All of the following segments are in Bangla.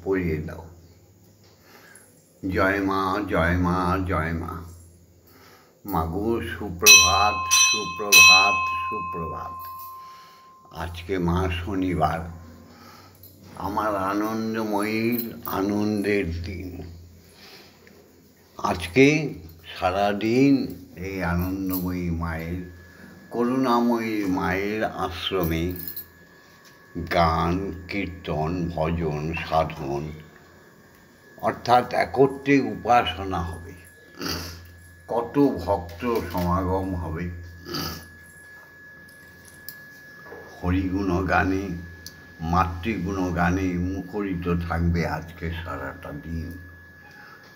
পড়িয়ে দাও। জয় মা, জয় মা, জয় মা। মাগো সুপ্রভাত, সুপ্রভাত, সুপ্রভাত। আজকে মা শনিবার, আমার আনন্দময়ীর আনন্দের দিন। আজকে সারাদিন এই আনন্দময়ী মায়ের, করুণাময়ী মায়ের আশ্রমে গান, কীর্তন, ভজন, সাধন অর্থাৎ একত্রে উপাসনা হবে। কত ভক্ত সমাগম হবে, হরিগুণ গানে, মাতৃগুণ গানে মুখরিত থাকবে আজকে সারাটা দিন।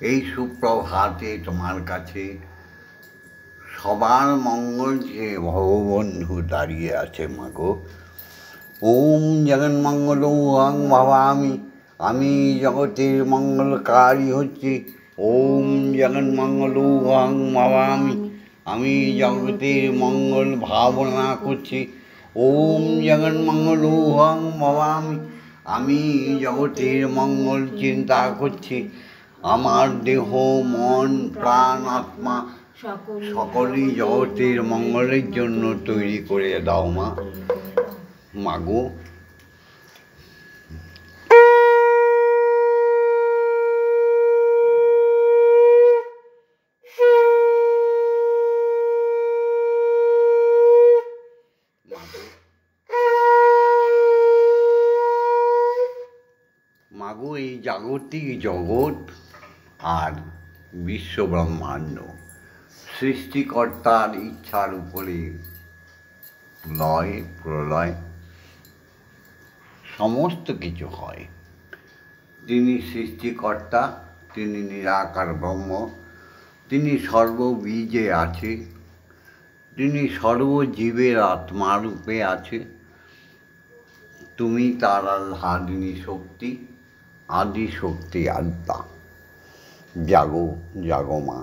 এই সুপ্রভাতে তোমার কাছে সবার মঙ্গল যে ভগবন্ধু দাঁড়িয়ে আছে মাগো। ওম জগন্মঙ্গল আং ভাবামি, আমি জগতের মঙ্গলকারী হচ্ছি। ওম জগন্মঙ্গল আং ভাবামি, আমি জগতের মঙ্গল ভাবনা করছি। ওম জগন্মঙ্গল আং ভাবামি, আমি জগতের মঙ্গল চিন্তা করছি। আমার দেহ, মন, প্রাণ, আত্মা সকলই জগতের মঙ্গলের জন্য তৈরি করে দাও মা। মাগো মাগো এই জাগতিক জগৎ আর বিশ্ব ব্রহ্মাণ্ড সৃষ্টিকর্তার ইচ্ছার উপরে লয় প্রলয় সমস্ত কিছু হয়। তিনি সৃষ্টিকর্তা, তিনি নিরাকার ব্রহ্ম, তিনি সর্ববীজে আছে, তিনি সর্বজীবের আত্মারূপে আছে। তুমি তার আহ্লাদিনী শক্তি, আদি শক্তি আত্মা। জাগো জাগো মা,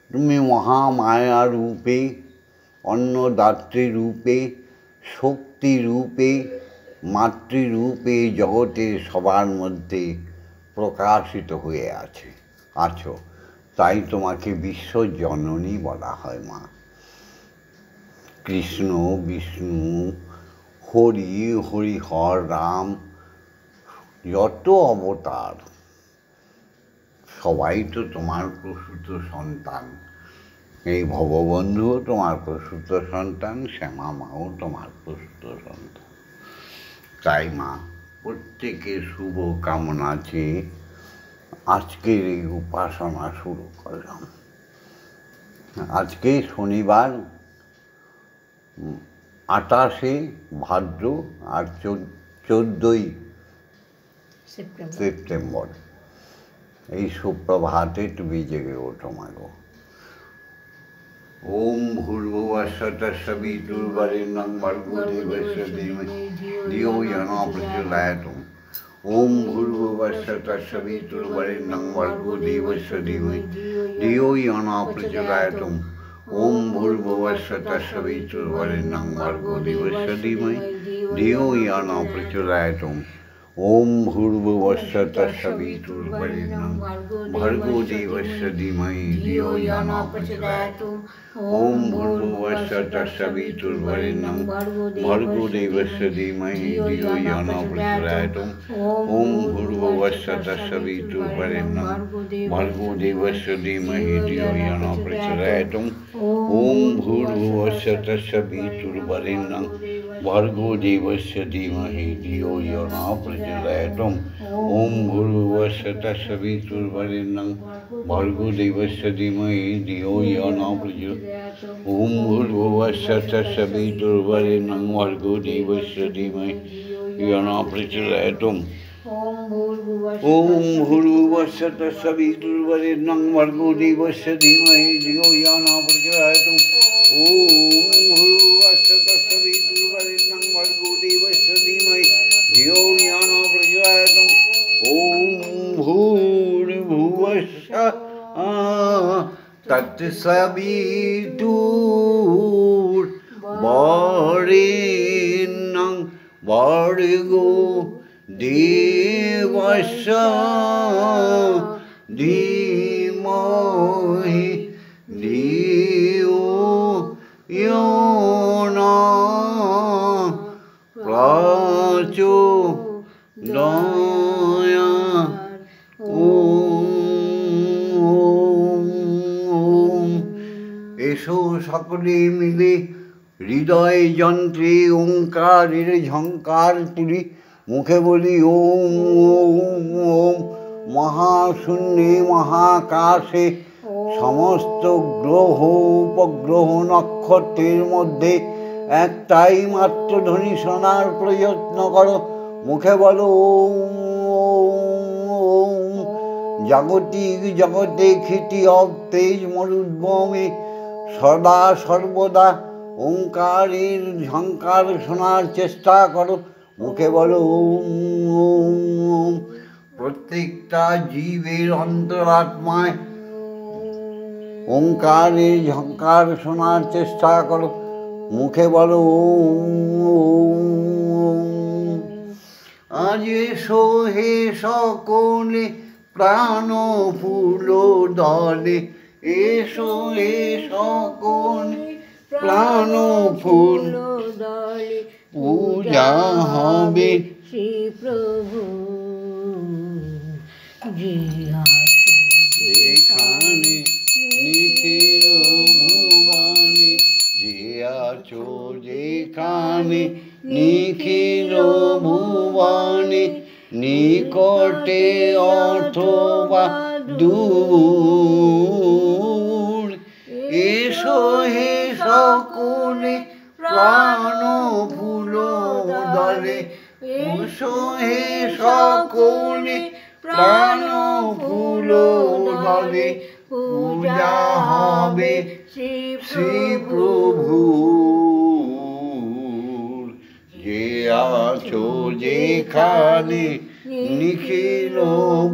তুমি মহামায়া রূপে, অন্নদাত্রী রূপে, শক্তি রূপে, মাতৃরূপে জগতের সবার মধ্যে প্রকাশিত হয়ে আছো। তাই তোমাকে বিশ্বজননী বলা হয় মা। কৃষ্ণ, বিষ্ণু, হরি, হরিহর, রাম, যত অবতার সবাই তো তোমার প্রসূত সন্তান। এই ভববন্ধুও তোমার প্রসূত সন্তান, শ্যামা মাও তোমার প্রসূত সন্তান। তাই মা, প্রত্যেকের শুভ কামনা চেয়ে আজকের এই উপাসনা শুরু করলাম। আজকে শনিবার, 28শে ভাদ্র আর 14ই সেপ্টেম্বর। এই সুপ্রভাতে তুমি জেগে ওঠো মাগো। ওম ভূর্ভুবঃস্বঃ ভর্গো দেবস্য ধীমহি ধিয়ো ইয়ো ন প্রচোদয়াৎ। ওম ভূর্ভুবঃস্বঃ ভর্গো দেবস্য ধীমহি ধিয়ো ইয়ো ন প্রচোদয়াৎ। ওম ভূর্ভুবঃস্বঃ ভর্গো দেবস্য ধীমহি ধিয়ো ইয়ো ন প্রচোদয়াৎ। ওম ভূর্ভুবঃস্বঃ ভর্গো দেবস্য ধীমহি ধিয়ো ইয়ো ন প্রচোদয়াৎ। ওম ভূর্ভুবঃস্বঃ ভর্গো দেবস্য ধীমহি ধিয়ো ইয়ো ন প্রচোদয়াৎ। ওম ভূর্ভুবঃস্বঃ ভর্গো দেবস্য ধীমহি ধিয়ো ইয়ো ন প্রচোদয়াৎ। ওম ভূর্ভুবঃস্বঃ ভর্গো দেবস্য ধীমহি ধিয়ো ইয়ো ন প্রচোদয়াৎ। ওম ভূর্ভুবঃস্বঃ ভর্গো দেবস্য ধীমহি ধিয়ো ইয়ো ন প্রচোদয়াৎ। ওম ভূর্ভুবঃস্বঃ ভর্গো দেবস্য ধীমহি ইয়ো ন প্রচোদয়াৎ। ওম ভূর্ভুবঃস্বঃ ভর্গো দেবস্য ধীমহি ধিয়ো ইয়ো ন প্রচোদয়াৎ। ওম ভূর্ভুবঃস্বঃ ভর্গো দেবস্য ধীমহি ধিয়ো ইয়ো ন প্রচোদয়াৎ। ওম ভূর্ভুবঃস্বঃ তৎসবিতুর্বরেণ্যং ভর্গো দেবস্য ধীমহি ধিয়ো यो नः प्रचोदयात्। এসো সকলে মিলে হৃদয় যন্ত্রে ওঙ্কারের ঝঙ্কার তুলি, মুখে বলি ওম ওম ওম। মহাশূন্যে মহাকাশে সমস্ত গ্রহ উপগ্রহ নক্ষত্রের মধ্যে একটাই মাত্র ধ্বনি শোনার প্রযত্ন করো, মুখে বলো ওম ওম। জাগতিক জগতে খ্যাতি অব তেজ মরুদ্ভূমে সদা সর্বদা ওঙ্কারের ঝঙ্কার শোনার চেষ্টা করো, মুখে বলো ওম ওম। প্রত্যেকটা জীবের অন্তরাত্মায় ওঙ্কারের ঝঙ্কার শোনার চেষ্টা করো, মুখে বলো ওম। আজ এসো হে সকলে প্রাণ ফুল দলে, এসো হে সকলে প্রাণ ফুল দলে, পূজা হবে শ্রী প্রভু যেখানে নিখিল ভুবনে, যে আছো যেখানে নিখিল ভুবনে, নিকটে অথবা দূর, এসো হে সকলে প্রাণ ফুল দলে, এসো হে সকলে প্রাণ ফুল দলে, পূজা হবে শ্রী প্রভুর। যে আছো যেখানে নিখিল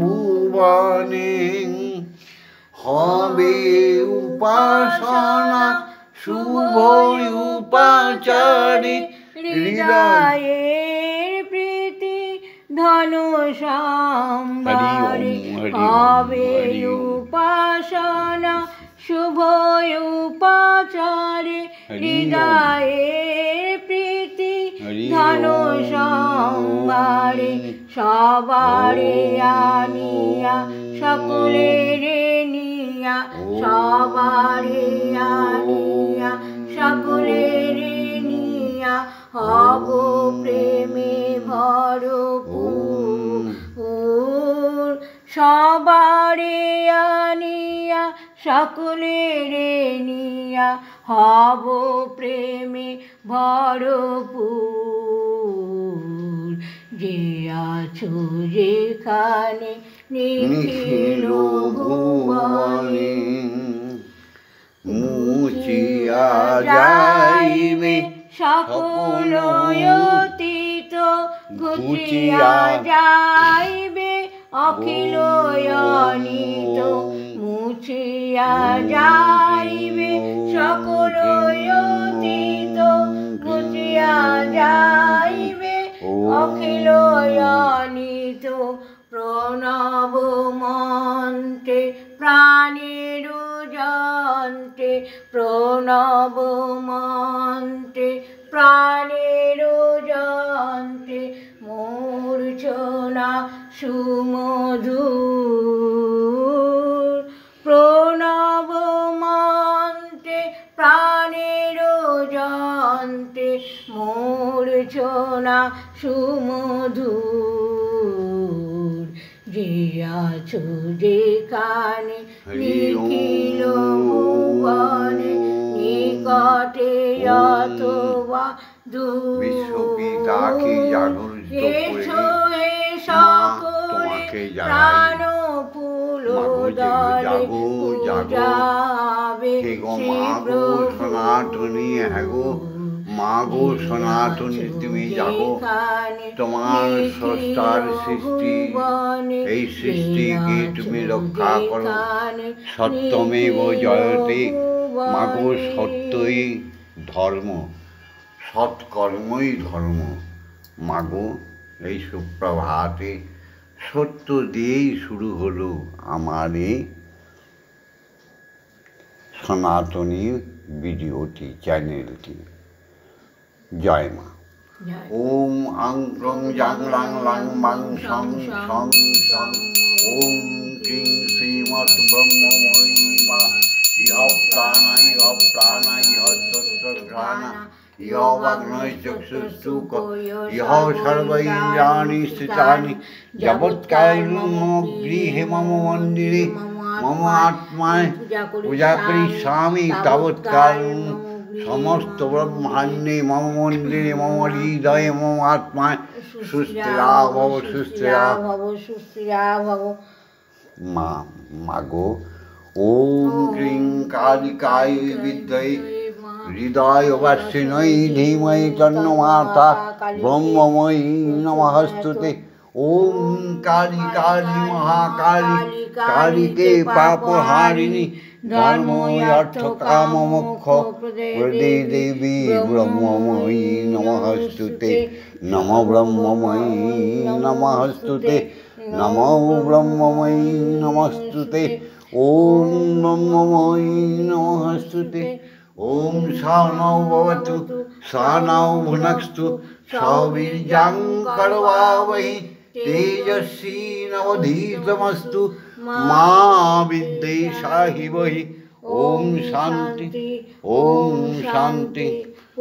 ভুবনে, হবে উপাসনা শুভ উপাচারে, হৃদয়ের প্রীতি ধনু সম্ভারে, হবে উপাসনা শুভ উপাচারে, হৃদয়ের প্রীতি ধনু সম্ভারে, সবারে আনিয়া সকলের নিয়া, সবারে আনিয়া সকলের নিয়া, হব প্রেমে ভরপুর, সবারে আনিয়া সকলের নিয়া, হব প্রেমে ভরপুর। যে আছো যেখানে নিখিল ভুবনে, মুছিয়া যাইবে সকল অতীত, ঘুচিয়া যাইবে অখিল অনিত, মুছিয়া যাইবে সকল অতীত, ঘুচিয়া যাইবে অখিল অনিত। প্রণব মন্ত্রে প্রাণের যন্ত্রে, প্রণব মন্ত্রে প্রাণের যন্ত্রে, মূর্ছনা সুমধুর, প্রণব মন্ত্রে প্রাণের যন্ত্রে, মূর্ছনা সুমধুর। যে আছো যেখানে নিখিল ভুবনে, নিকটে অথবা দূর, এসো হে সকলে প্রাণ ফুল দলে, পূজা হবে শ্রী প্রভু। সনাতনী হ্যাগো মা গো সনাতনী, তুমি জাগো, তোমার স্রষ্টার সৃষ্টি, এই সৃষ্টিকে তুমি রক্ষা করো। সত্যমেব জয়তে, মা গো সত্যই ধর্ম, সৎকর্মই ধর্ম। মা গো এই সুপ্রভাতে সত্য দিয়েই শুরু হলো আমার এই সনাতনী ভিডিওটি, চ্যানেলটি। জয় মা। ওম আং ক্রং জাং লাং লাং মাং সং সং সং। ওম ক্রিং শ্রীমৎ ব্রহ্মময়ী মা। ইহ প্রাণা ইহ প্রাণা ইহ তত্ত্বঘ্রাণা ইহ বাগ্নয় চক্ষুষ্টুক ইহ সর্ব ইন্দ্রিয়াণি স্থিতানি যাবৎকালেন মম গৃহে মম মন্দিরে মম আত্মায় পূজা করিষ্যামি তাবৎকালেন সমস্ত ব্রহ্মাণ্ডে মম মন্দিরে মম হৃদয়ে মম আত্মায় সুস্থিরা ভব সুস্থিরা ভব। মা মাগো ওম ক্রিং কালিকায় বিদ্মহে হৃদয় বাসিনৈ ধীমহি তন্নো মাতা ব্রহ্মময়ী নমস্তুতে। ওম কালী কালী মহাকালী কালীকে পাপহারিণী ধর্ম অর্থ কাম মোক্ষ প্রদে দেবী ব্রহ্মময়ী নমস্তুতে। নম ব্রহ্মময়ী নমস্তুতে। নম ব্রহ্মময়ী নমস্তুতে। ওম ব্রহ্মময়ী নমস্তুতে। ওম সহনৌ ভবতু সহনৌ ভুনক্তু সহ বীর্যং করবাবহি তেজস্বী নবধীতমস্তু মা বিদ্বেষাহিবহি। ওম শান্তি ওম শান্তি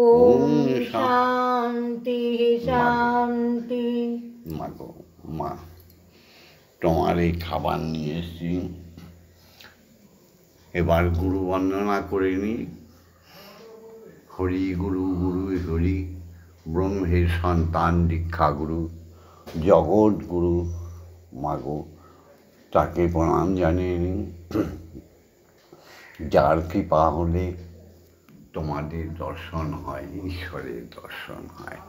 ওম শান্তি শান্তি। মাগো মা, তোমার এই খাবার নিয়ে এসেছি, এবার গুরু বন্দনা করে নি। হরি গুরু গুরু হরি, ব্রহ্মের সন্তান দীক্ষা গুরু, জগৎ গুরু। মাগো তাকে প্রণাম জানিয়ে নিন। যার কৃপা হলে তোমাদের দর্শন হয়, ঈশ্বরের দর্শন হয়,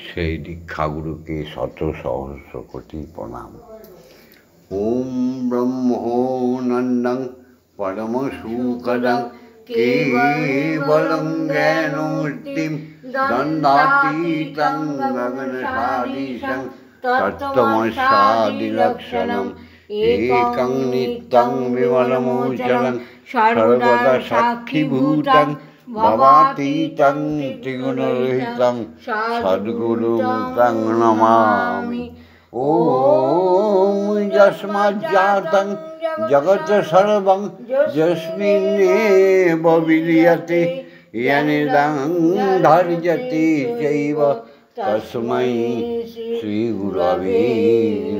সেই দীক্ষাগুরুকে শত সহস্র কোটি প্রণাম। ওম ব্রহ্মনন্দং পরম সুখদং কেবলং জ্ঞানমূর্তিম দ্বন্দ্বাতীতং গগনসাদৃশং তত্ত্বমস্যাদিলক্ষণম একং নিত্যং বিমলমোচনং সর্বদা সাক্ষীভূতং ভবাতীতং ত্রিগুণরহিতং সদ্গুরুমুখং নমামি। ওম যস্মাজ্জাতং জগৎ সর্বং যস্মিন্নেব বিলীয়তে ইয়নিদং ধার্যতে চৈব তস্मै শ্রীগুরবে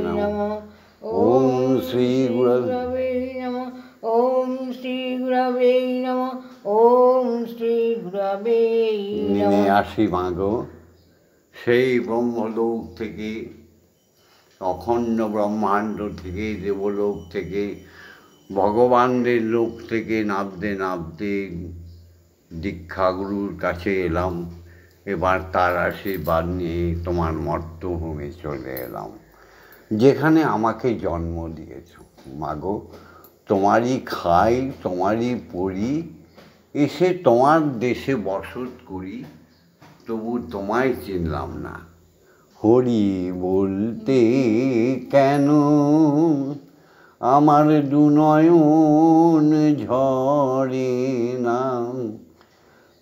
নমঃ। ওম শ্রীগুরবে নমঃ। ওম শ্রীগুরবে নমঃ। ওম শ্রীগুরবে নমঃ। আসি মাগো, সেই ব্রহ্মলোক থেকে, অখণ্ড ব্রহ্মাণ্ড থেকে, দেবলোক থেকে, ভগবানদের লোক থেকে নাবতে নাবতে দীক্ষাগুরুর কাছে এলাম। এবার তার আশীর্বাদ নিয়ে তোমার মর্তভূমে চলে এলাম, যেখানে আমাকে জন্ম দিয়েছ। মাগো তোমারই খাই, তোমারই পড়ি, এসে তোমার দেশে বসত করি, তবু তোমায় চিনলাম না। হরি বলতে কেন আমার দুনয়ন ঝরে না?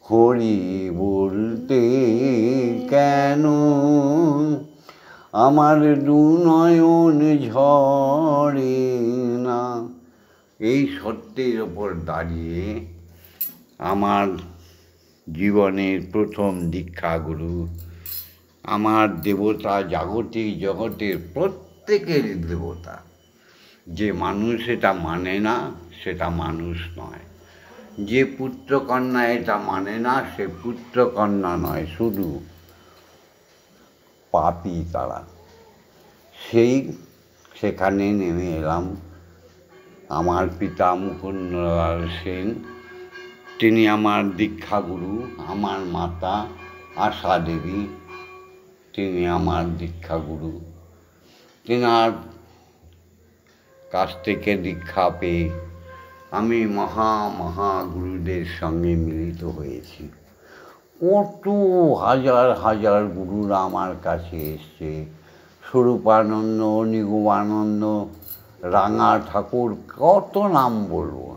হরি বলতে কেন আমার দুনয়ন ঝরে না? এই সত্যের ওপর দাঁড়িয়ে আমার জীবনের প্রথম দীক্ষাগুরু, আমার দেবতা, জাগতিক জগতের প্রত্যেকের দেবতা। যে মানুষ এটা মানে না, সেটা মানুষ নয়। যে পুত্রকন্যা এটা মানে না, সে পুত্রকন্যা নয়, শুধু পাপী তারা। সেখানে নেমে এলাম। আমার পিতা মুকুন্দলাল সেন, তিনি আমার দীক্ষাগুরু। আমার মাতা আশা দেবী, তিনি আমার দীক্ষাগুরু। তেনার কাছ থেকে দীক্ষা পেয়ে আমি মহা গুরুদের সঙ্গে মিলিত হয়েছি। কত হাজার হাজার গুরুরা আমার কাছে এসছে, স্বরূপানন্দ, নিগমানন্দ, রাঙা ঠাকুর, কত নাম বলবো,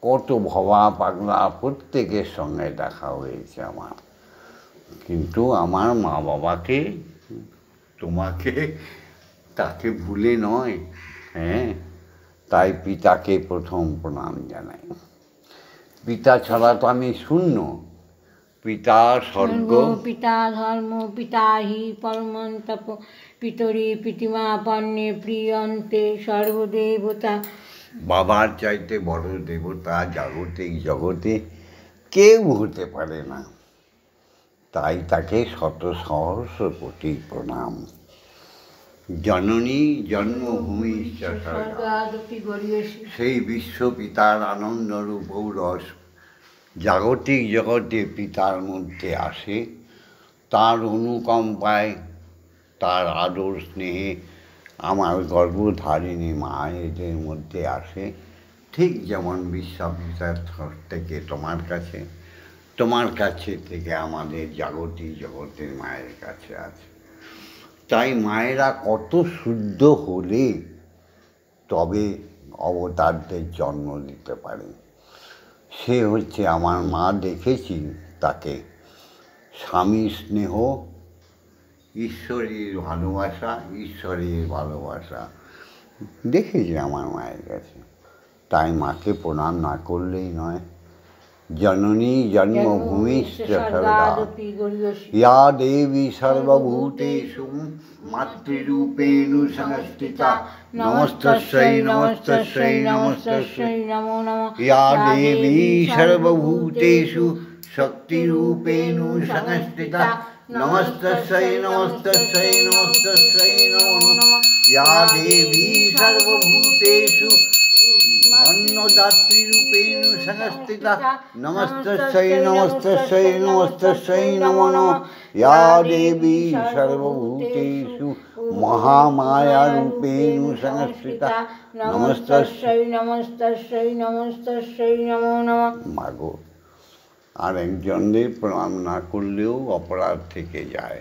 কত ভবা পাগলা প্রত্যেকের সঙ্গে দেখা হয়েছে আমার। কিন্তু আমার মা বাবাকে, তোমাকে, তাকে ভুলে নয়। হ্যাঁ, তাই পিতাকে প্রথম প্রণাম জানাই। পিতা ছাড়া তো আমি শূন্য। পিতা স্বর্গ, পিতা ধর্ম, পিতা হি পরমন্তপ, পিতরি পিতিমা পণ্যে প্রিয়ন্তে সর্বদেবতা। বাবার চাইতে বড় দেবতা জাগতিক জগতে কেউ হতে পারে না। তাই তাকে শত সহস্র কোটি প্রণাম। জননী জন্মভূমি সেই বিশ্বপিতার আনন্দরূপ ঔরস জাগতিক জগতে পিতার মধ্যে আসে। তার অনুকম্পায়, তার আদর স্নেহে আমার গর্ভধারিণী মায়েদের মধ্যে আসে। ঠিক যেমন বিশ্বপিতার থেকে তোমার কাছে, তোমার কাছে থেকে আমাদের জাগতিক জগতের মায়ের কাছে আছে। তাই মায়েরা কত শুদ্ধ হলে তবে অবতারদের জন্ম দিতে পারে। সে হচ্ছে আমার মা। দেখেছি তাকে স্বামী স্নেহ, ঈশ্বরের ভালোবাসা, ঈশ্বরের ভালোবাসা দেখেছি আমার মায়ের কাছে। তাই মাকে প্রণাম না করলেই নয়। জননী জন্মভূমিশ্চ স্বর্গাদপি ইয়া দেবী সর্বভূতেষু মাতৃরূপেণ সংস্থিতা নমস্তস্যৈ নমস্তস্যৈ নমস্তস্যৈ নমো নমঃ। ইয়া দেবী সর্বভূতেষু শক্তিরূপেণ সংস্থিতা নমস্তস্যৈ নমস্তস্যৈ নমস্তস্যৈ নমো নমঃ। ইয়া দেবী সর্বভূতেষু অন্নদাত্রীরূপেণ সংস্থিতা নমস্তস্যৈ নমস্তস্যৈ নমস্তস্যৈ নমো নমঃ। ইয়া দেবী সর্বভূতেষু মহামায়ারূপেণ সংস্থিতা নমস্তস্যৈ নমস্তস্যৈ নমস্তস্যৈ নমো নমঃ। মাগো, আর একজনদের প্রণাম না করলেও অপরাধ থেকে যায়।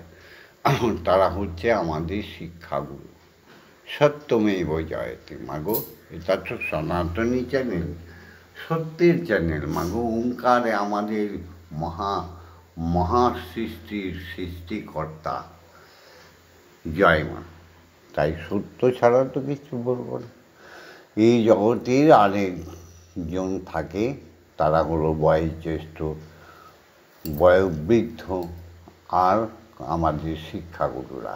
তারা হচ্ছে আমাদের শিক্ষাগুরু। সত্যমেব জয়তে। মাগো, এটা তো সনাতনী চ্যানেল, সত্যের চ্যানেল। মাগো, ওঙ্কারে আমাদের মহাসৃষ্টির সৃষ্টিকর্তা। জয় মা। তাই সত্য ছাড়া তো কিছু বলবো না। এই জগতের আরেকজন থাকে, তারা হলো বয়োজ্যেষ্ঠ, বয়োবৃদ্ধ আর আমাদের শিক্ষাগুরুরা,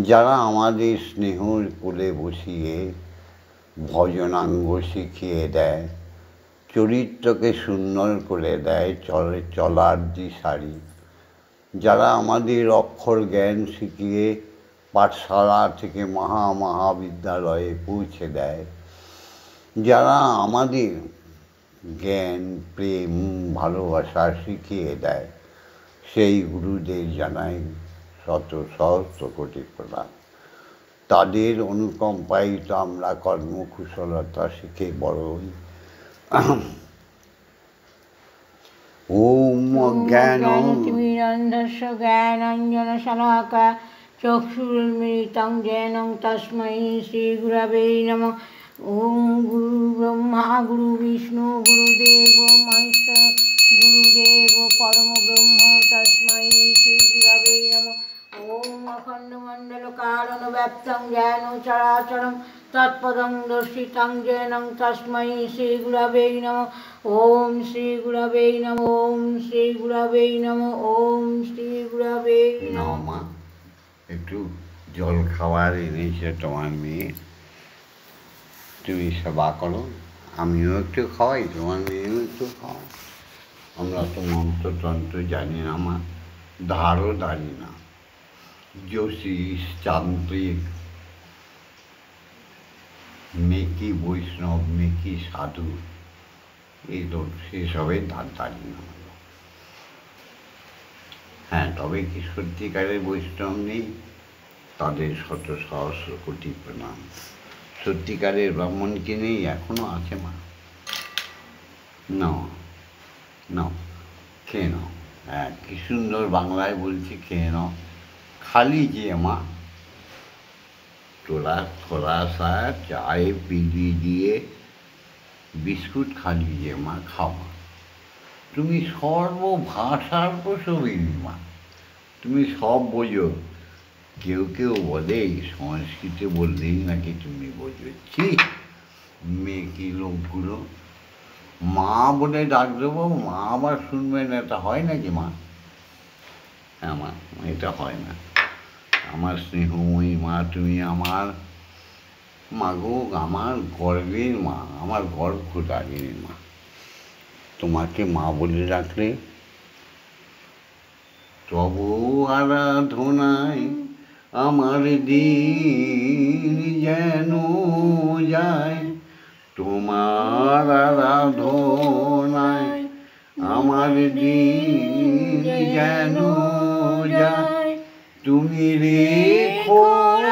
যারা আমাদের স্নেহর কোলে বসিয়ে ভজনাঙ্গ শিখিয়ে দেয়, চরিত্রকে সুন্দর করে দেয়, চলার দিশারি, যারা আমাদের অক্ষর জ্ঞান শিখিয়ে পাঠশালা থেকে মহাবিদ্যালয়ে পৌঁছে দেয়, যারা আমাদের জ্ঞান, প্রেম, ভালোবাসা শিখিয়ে দেয়, সেই গুরুদের জানাই শত সহস্র কোটি প্রণাম। তাদের অনুকম্পায় তো আমরা কর্মকুশলতা শিখে বড় হই। ওম জ্ঞানতিমিরন্ধস্য জ্ঞানাঞ্জনশলাকায়া চক্ষুর্মিলিतं येन তস্मै শ্রীগুরবে নমঃ। ওম গুরু ব্রহ্মা গুরু বিষ্ণু গুরুদেব মহেশ্বর গুরুদেব পরমব্রহ্ম তস্मै শ্রীগুরবে নমঃ। ওম অখণ্ডমণ্ডলকারণব্যাপ্तं জ্ঞান চরাচরं তৎপদং দর্শিतं येन তস্मै শ্রীগুরবে নমঃ। ওম শ্রীগুরবে নমঃ। ওম শ্রীগুরবে নমঃ। ওম শ্রীগুরবে নমঃ। একটু জল খাবার এনেছে তোমার মেয়ে, তুমি সেবা করো। আমিও একটু খাওয়াই, তোমার মেয়েও একটু খাও। আমরা তো মন্ত্রতন্ত্র জানি না, মা, ধারও জানি না। জ্যোতিষ, তান্ত্রিক, মেকি বৈষ্ণব, মেকি সাধু, এই তো সেসবের ধার জানি না। হ্যাঁ, তবে কি সত্যিকারের বৈষ্ণব নেই? তাদের শত সহস্র কোটি প্রণাম। সত্যিকারের ব্রাহ্মণ কি নেই? এখনো আছে মা। নাও নাও, খেয়ে নাও। হ্যাঁ, কি সুন্দর বাংলায় বলছি, খেয়ে নাও। খালি যে মা थोड़ा सा चाय पी लीजिए, বিস্কুট খালি যে মা খাওয়া। তুমি সর্বভাষার প্রসবিনী মা, তুমি সব বোঝো। কেউ কেউ বলে সংস্কৃতে বললেই নাকি তুমি বোঝো। ছি, মেকি লোকগুলো। মা বলে ডাক দেবো, মা আবার শুনবে না, এটা হয় নাকি মা? হ্যাঁ মা, এটা হয় না। আমার স্নেহময়ী মা, তুমি আমার মা গো, আমার গর্বের মা, আমার গর্ভধারিণী মা। তোমাকে মা বলে রাখলে তবু আরাধনায় আমার দিন যেন যায়, তোমার আরাধনায় আমার দিন যেন যায়। তুমি রেখো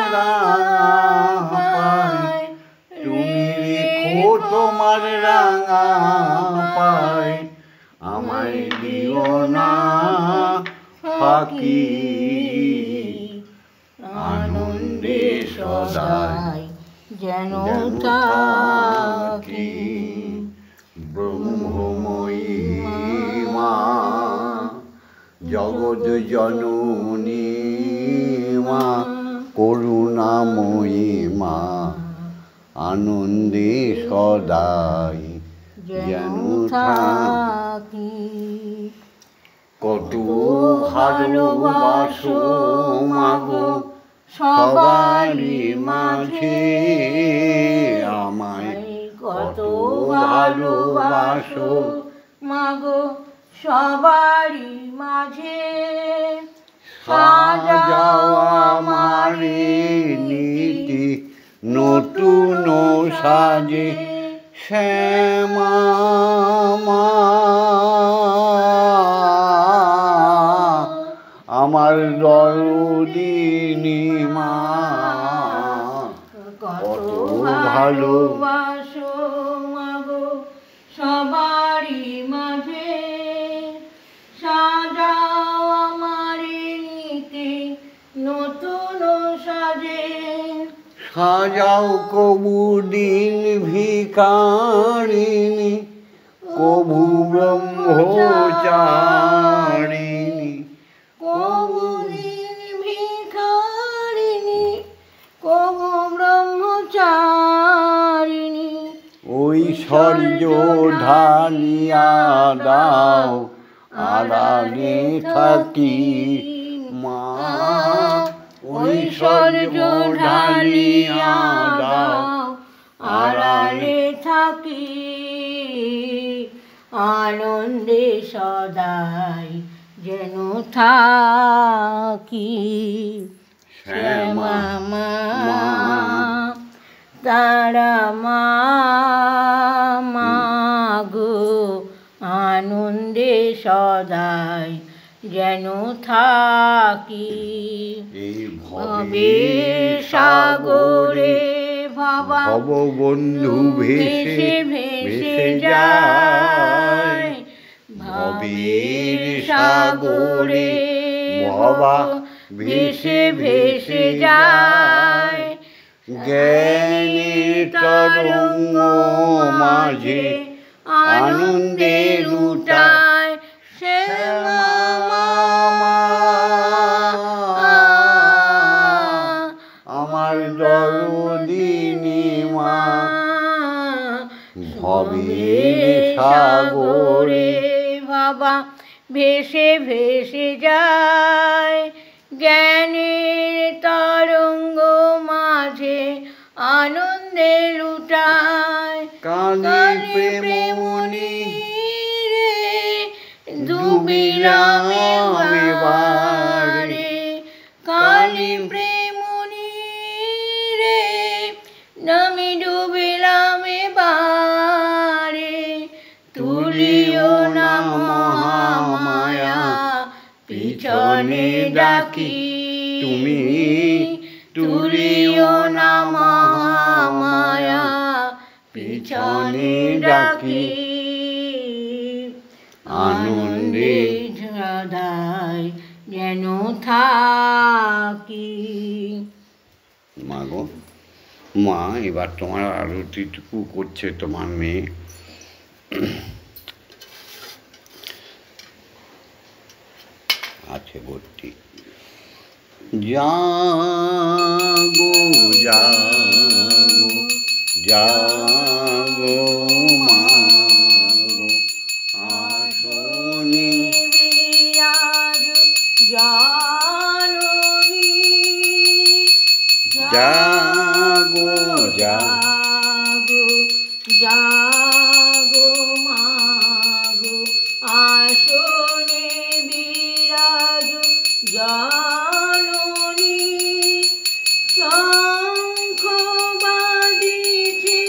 রাঙায়, তুমি রেখো তোমার রাঙা পায়, আমায় দিও না ফাঁকি, আনন্দে সদাই যেন থাকি। ব্রহ্মময়ী মা, জগৎ জননী মা, করুণাময়ী মা, আনন্দে সদাই যেন থাকি। কত ভালোবাসো মাগো সবারই মাঝে আমায়, কত ভালোবাসো মাগো সবারই মাঝে। সাজাও আমার নীতি নতুন সাজে, শ্যামা মা আমার দরদিনী মা, কত ভালোবাসো মাগো সবারই মাঝে। সাজাও আমার নীতি নতুন সাজে। সাজাও কবু দিন ভিখারিণী, কবু ব্রহ্মচারিণী, কবু দিন ভিখারিণী, কবু ব্রহ্মচারিণী। ঐশ্বর্য ঢালিয়া দাও, আড়ালে থাকি মা, ঐশ্বর্য ঢালিয়া দাও, আড়ালে থাকি, আনন্দে সদাই যেন থাকি। শ্যামা মা, তারা মা, মাগো আনন্দে সদাই যেন থাকি। ভবে সাগরে ভব বন্ধু ভেসে ভেসে যায়, ভবের সাগরে ভবা ভেসে ভেসে যায়। জ্ঞানের তরঙ্গ মাঝে আনন্দে লুটায়, শ্যামা মা আমার দরদিনী মা। ভবের সাগরে বাবা ভেসে ভেসে যায়, জ্ঞানের তরঙ্গ মাঝে আনন্দে লুটায়। কালী প্রেমমণি রে ডুবিলাম এবারে, কালী প্রেমমণি রে নামি ডুবিলাম এবারে। তুলিও না মহামায়া পিছনে ডাকি, তুমি তুলিও না মহামায়া পিছনে ডাকি। আনন্দে মা এবার তোমার আরতিটুকু করছে তোমার মেয়ে। আছে ভর্তি। জাগো জাগো জাগো মাগো আসনি বিরাজ জাননী জাগো জাগো জাগো মাগো আসনে বিরাজ জাননী শঙ্খ বাজিছে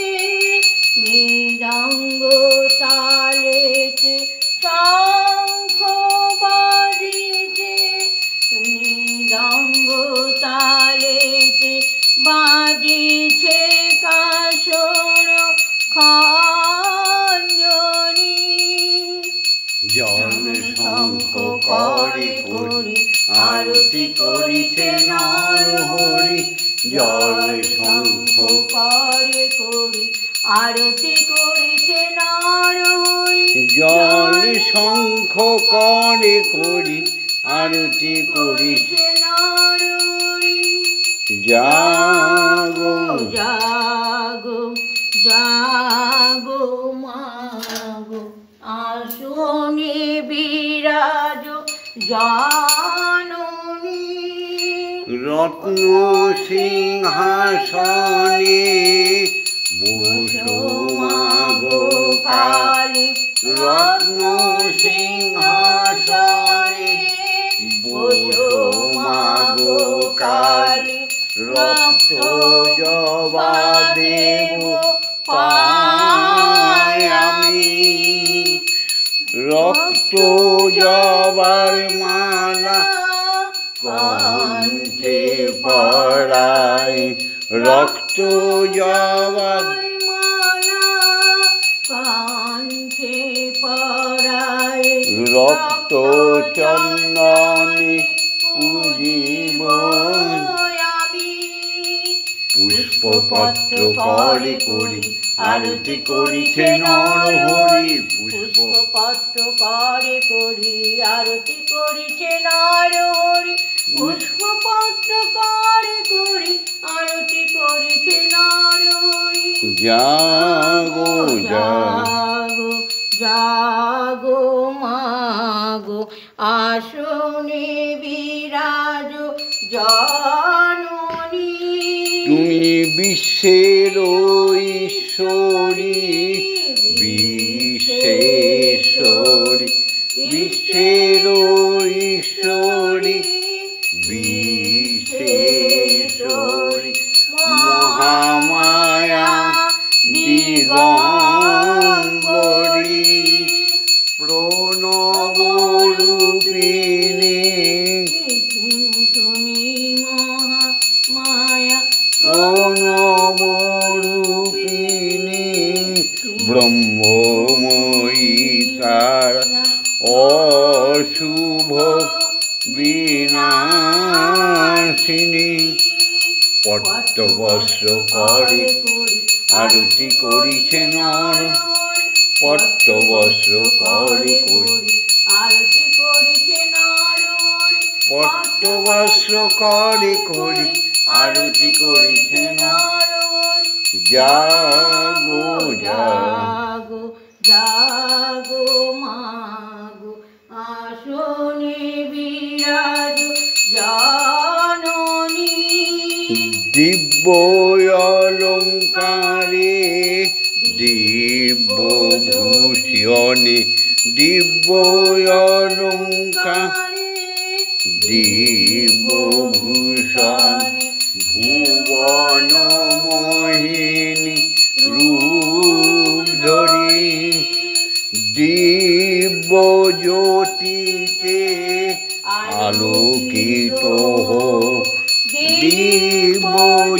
মৃদঙ্গ তালেতে শঙ্খ বাজিছে মৃদঙ্গ তালেতে বাজিছে কাসর খঞ্জনি জল শঙ্খ করে করি আরতি করিছে নর হরি। জল শঙ্খ করে করি আরতি করিছে নর হরি জল শঙ্খ করে করি আরতি করিছে নর হরি জাগো জাগো জাগো মাগো আসনে বিরাজ জাননী রত্ন সিংহাসনে বসো মাগো কালী। রত্ন সিংহাসনে বসো মাগো কালী। রক্ত জবা দেব পাই আমি। রক্ত জবার মালা কণ্ঠে পরাই। রক্ত জবার মালা কণ্ঠে পরায় রক্ত চন্দনে পূজিব আমি পুষ্পপত্র করে করি আরতি করিছে নর হরি। পুষ্পপত্র করে করি আরতি করিছে নর হরি পুষ্পপত্র করে করি আরতি করিছে নর হরি জাগো জাগো জাগো মাগো আসনে বিরাজ জাননী তুমি বিশ্বের ঈশ্বরী। বিশ্বেশ্বরী বিশ্বের ঈশ্বরী বিশ্বেশ্বরী মহামায়া দিগম্বরী প্রণব রূপিণী। তুমি মহামায়া প্রণব রূপিণী ব্রহ্মময়ী তারা অশুভ বিনাশিনী। পট্টবস্ত্র করে আরতি করিছে নর। পট্টবস্ত্র করে করি আরতি করিছে নর পট্টবস্ত্র করে করি আরতি করিছে নর। নর জাগো জাগো জাগো মাগো আসনে বিরাজ জাননী দিব্য অলঙ্কারে দিব্য ভূষণে দিব্য অলঙ্কার দিব্য ভূষণ ভুবন মোহিনী রূপ ধরি। দিব্য জ্যোতিতে আলোকিত হোক। দিব্য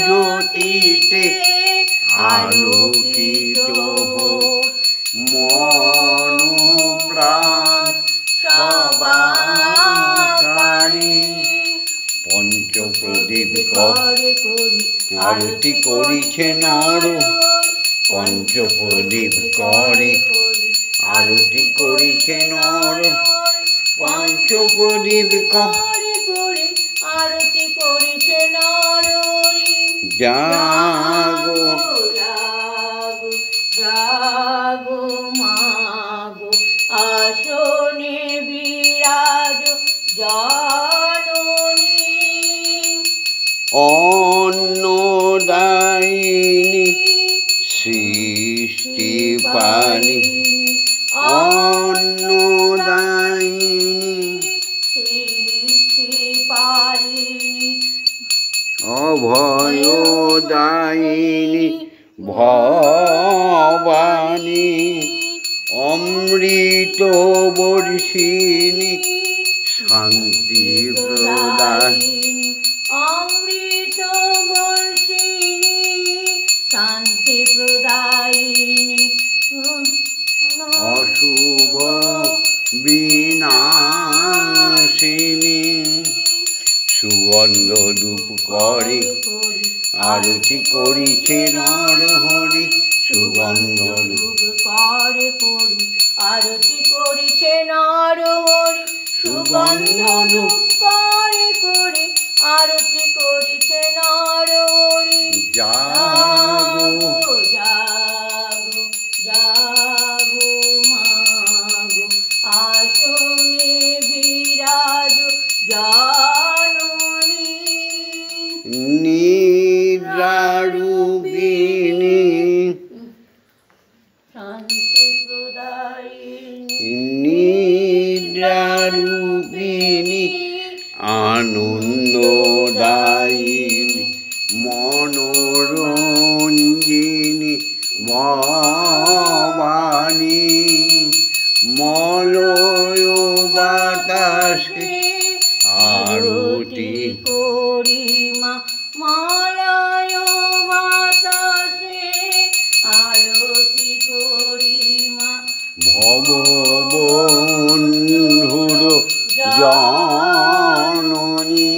জ্যোতিতে আলোকিত হোক মন প্রাণ সবাকারী। পঞ্চপ্রদীপ করে করি আরতি করিছে নর পঞ্চপ্রদীপ করে আরতি করিছে নর পঞ্চপ্রদীপ করে করে আরতি করিছে নরহরি। জাগো জাগো জাগো মাগো আসনে বিরাজ জননী। অন্নদায়িনী সৃষ্টি পালি অন্নদায়িনী সৃষ্টি পালিনী অভয়দায়িনী ভবানী অমৃত বর্ষিণী শান্তি প্রদায় অমৃত বর্ষিণী শান্তি প্রদায়িনী। অশুভ বিনাশিনী সুগন্ধ ধূপ করে আরতি করিছে নরহরি সুগন্ধ ধূপ করে করি আরতি করিছে নরহরি। সুগন্ধ ধূপ করে করে আরতি করিছে নরহরি। জাগো জাগো জাগো মাগো আসনে বিরাজ জননী। নিদ্রারূপিণী শান্তি প্রদায়িনী নিদ্রারূপিণী আনন্দদায়িনী মনোরঞ্জিনী ভবানী মলয় বাতাসে আরতি করি মা মলয় বাতাসে আরতি করি মা। ভববন্ধুর জননী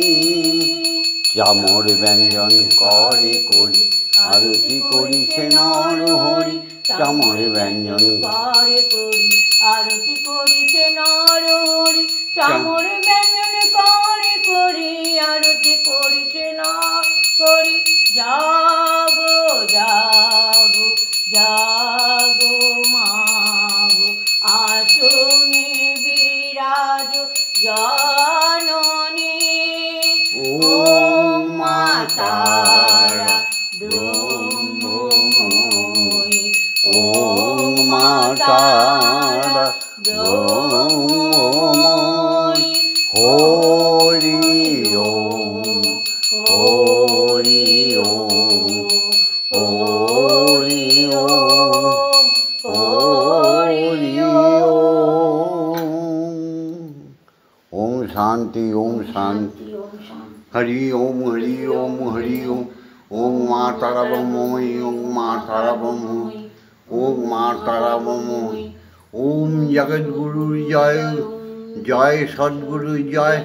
চামর ব্যঞ্জন করে করি আরতি করিছে নরহরি চামর ব্যঞ্জন করে করি আরতি করিছে নরহরি। চামর ব্যঞ্জন করে করি আরতি করিছে নরহরি। জাগো জাগো জাগো মাগো আসনে বিরাজ জননী। ও মা তারা ব্রহ্মময়ী ও মা তারা ব্রহ্মময়ী হরি ওম হরি ওম হরি ওম হরি ওম। ওম শান্তি ওম শান্তি হরি ওম হরি ওম হরি ওম। ওম মা তারা ব্রহ্মময়ী ওম মা তারা ব্রহ্মময়ী ওম মা তারা ব্রহ্মময়ী। ওম জগদ্গুরুর জয় জয় সদ্গুরুর জয়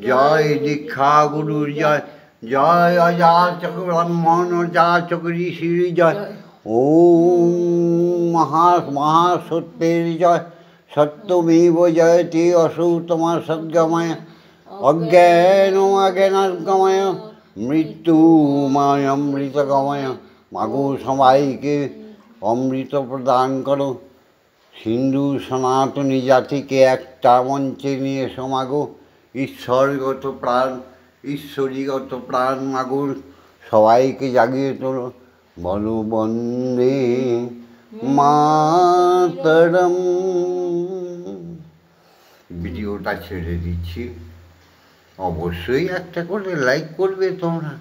জয় দীক্ষা গুরুর জয় জয় অজাচক ব্রাহ্মণ অজাচক ঋষির জয়। ওম মহাসত্যের জয় সত্যমেব জয়তে অসৌতমা সদ্গময় অজ্ঞান অজ্ঞানাগময় মৃত্যুময় অমৃতগময়। মাগো সবাইকে অমৃত প্রদান করো। হিন্দু সনাতনী জাতিকে একটা মঞ্চে নিয়ে এসো মাগো। ঈশ্বরগত প্রাণ ঈশ্বরীগত প্রাণ মাগুর সবাইকে জাগিয়ে তোলো। বলো বন্দে মাতরম। ভিডিওটা ছেড়ে দিচ্ছি, অবশ্যই একটা করে লাইক করবে তোমরা,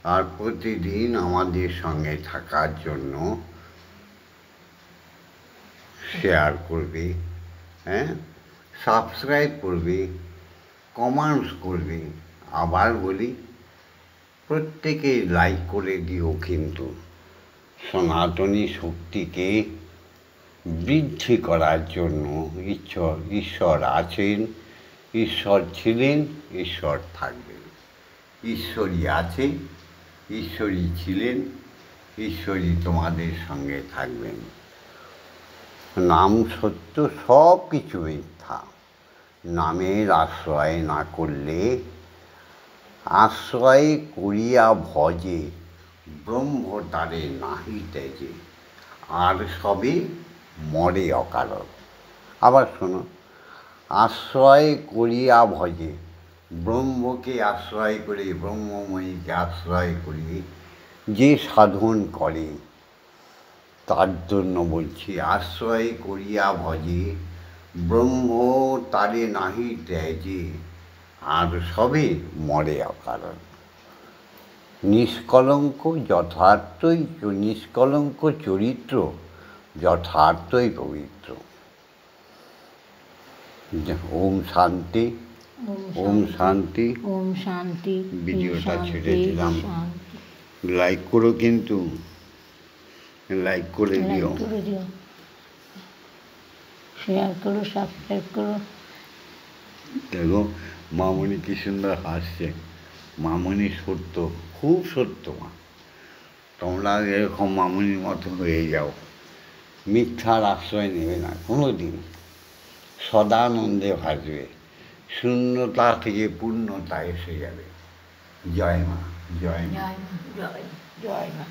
আর প্রতিদিন আমাদের সঙ্গে থাকার জন্য শেয়ার করবে, হ্যাঁ, সাবস্ক্রাইব করবে, কমেন্টস করবে। আবার বলি, প্রত্যেকে লাইক করে দিও। কিন্তু সনাতনী শক্তিকে বৃদ্ধি করার জন্য ঈশ্বর আছেন, ঈশ্বর ছিলেন, ঈশ্বর থাকবেন। ঈশ্বরই আছে, ঈশ্বরই ছিলেন, ঈশ্বরই তোমাদের সঙ্গে থাকবেন। নাম সত্য, সব কিছু মিথ্যা। নামের আশ্রয় না করলে আশ্রয় করিয়া ভজে, ব্রহ্ম তারে নাহি তেজে, আর সবে মরে অকারণ। আবার শোনো, আশ্রয় করিয়া ভজে, ব্রহ্মকে আশ্রয় করে, ব্রহ্মময়ীকে আশ্রয় করে যে সাধন করে, তার জন্য বলছি, আশ্রয় করিয়া ভজে, ব্রহ্ম তারে নাহি ত্যাজে, আর সবে মরে অকারণ। নিষ্কলঙ্ক যথার্থই, নিষ্কলঙ্ক চরিত্র যথার্থই পবিত্র। ওম শান্তি, ওম শান্তি। ওম শান্তি। ভিডিওটা ছেড়ে দিলাম, লাইক করো কিন্তু, লাইক করে দিও, শেয়ার করো, সাবস্ক্রাইব করো। দেখো মামনি কি সুন্দর হাসছে। মামনি সত্য, খুব সত্য মা। তোমরা এরকম মামনির মতো হয়ে যাও, মিথ্যার আশ্রয় নেবে না কোনো দিন, সদানন্দে ভাসবে, শূন্যতা থেকে পূর্ণতা এসে যাবে। জয় মা, জয় মা, জয় মা, জয় মা।